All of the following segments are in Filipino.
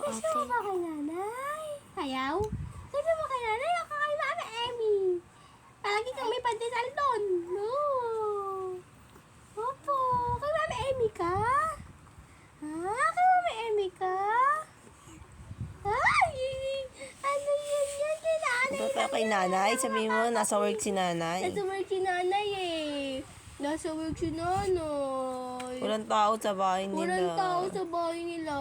Gusto mo ba kay nanay? Ayaw? Gusto mo kay nanay o kay Mama Emmy? Palagi kang may pandesal doon. No. Opo. Kay Mama Emmy ka? Ha? Kay Mama Emmy ka? Ay! Ano yan? Kay nanay. Ba't pa kay nanay? Sabihin mo, nasa work si nanay. Nasa work si nanay eh. Nasa work si nanay. Walang tao sa bahay nila. Walang tao sa bahay nila.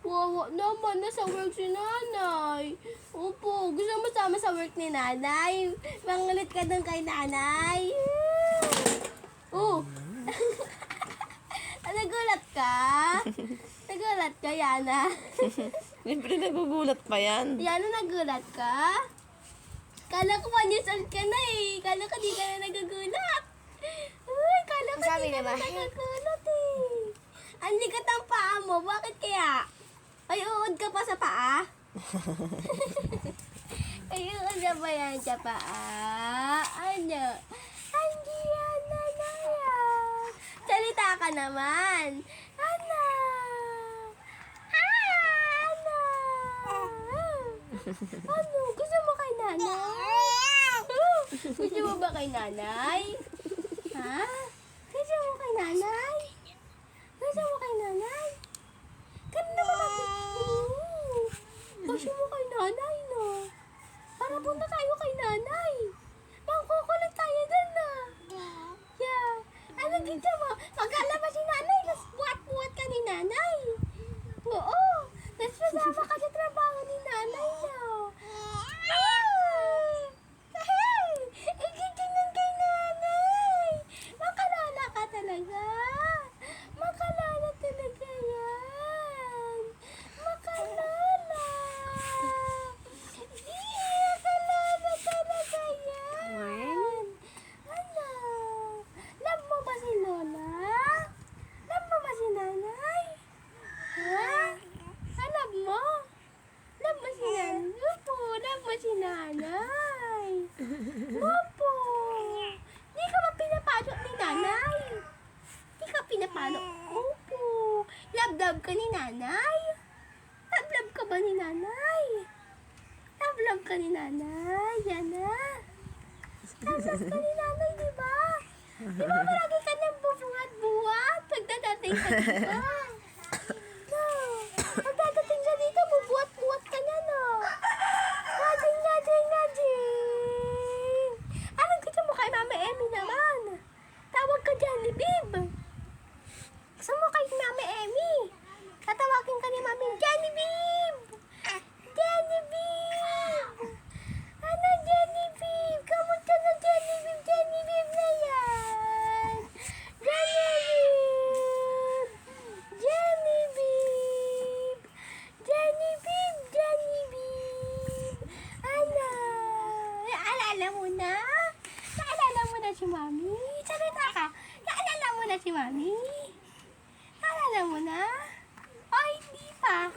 Wawa naman, nasa work si nanay. Opo, gusto mo sama sa work ni nanay? Mangulit ka doon kay nanay. Oh. Nagulat ka? Nagulat ka, Yana? Siyempre nagugulat pa yan. Yana, nagulat ka? Kala ko 1 years old ka na eh. Kala ko di ka na nagugulat. Uy, kala ko di ka na nagugulat eh. Ang ligat ang paa mo. Bakit kaya? Ay, uod ka pa sa paa? Ay, uod na ba yan sa paa? Ano? Hindi yan na yan. Salita ka naman. Ano? Ano? Ano? Gusto mo kay nanay? Gusto mo ba kay nanay? Ha? Gusto mo kay nanay? Gusto mo kay nanay? Ganda naman ako. Gusto mo kay nanay, no? Para punta tayo kay nanay. Mangkukulit tayo dun, na. Yeah. Ano ganda mo? Magkalabas si nanay, tapos buhat-buhat ka ni nanay. Oo. Tapos masama ka sa trabaho ni nanay, no? Ikikinan kay nanay. Makalala ka talaga. Makalala talaga yan. Makalala. Makalala talaga yan. Ano? Love mo ba si Lola? Love mo ba si nanay? Ha? Love mo? Love mo si nanay? Opo, love mo si nanay. Opo. Di ka ba pinapasok ni nanay? Di ka pinapasok? Opo. Love-love ka ni nanay? Love-love ka ba ni nanay? Love-love ka ni nanay? Yan na. Love-love ka ni nanay, di ba? Di ba malagi ka nang bubuhat-buhat pagdadating ka dito? No. Pagdadating ka dito, bubuhat-buhat ka na, no? Ngajing. Anong gusto mo kay Mama Emmy naman? Tawag ka Johnny Bib. Gusto mo kay Mama Emmy? Tatawagin ka ni Mami Johnny Bib. Johnny Bib. Ano Johnny Bib? Kamusta na Johnny Bib? Johnny Bib na yan. Johnny Bib. Johnny Bib. Johnny Bib. Johnny Bib. Ano? Naalala mo na? Naalala mo na si Mami? Salita ka. Naalala mo na si Mami? Naalala mo na? O, hindi pa.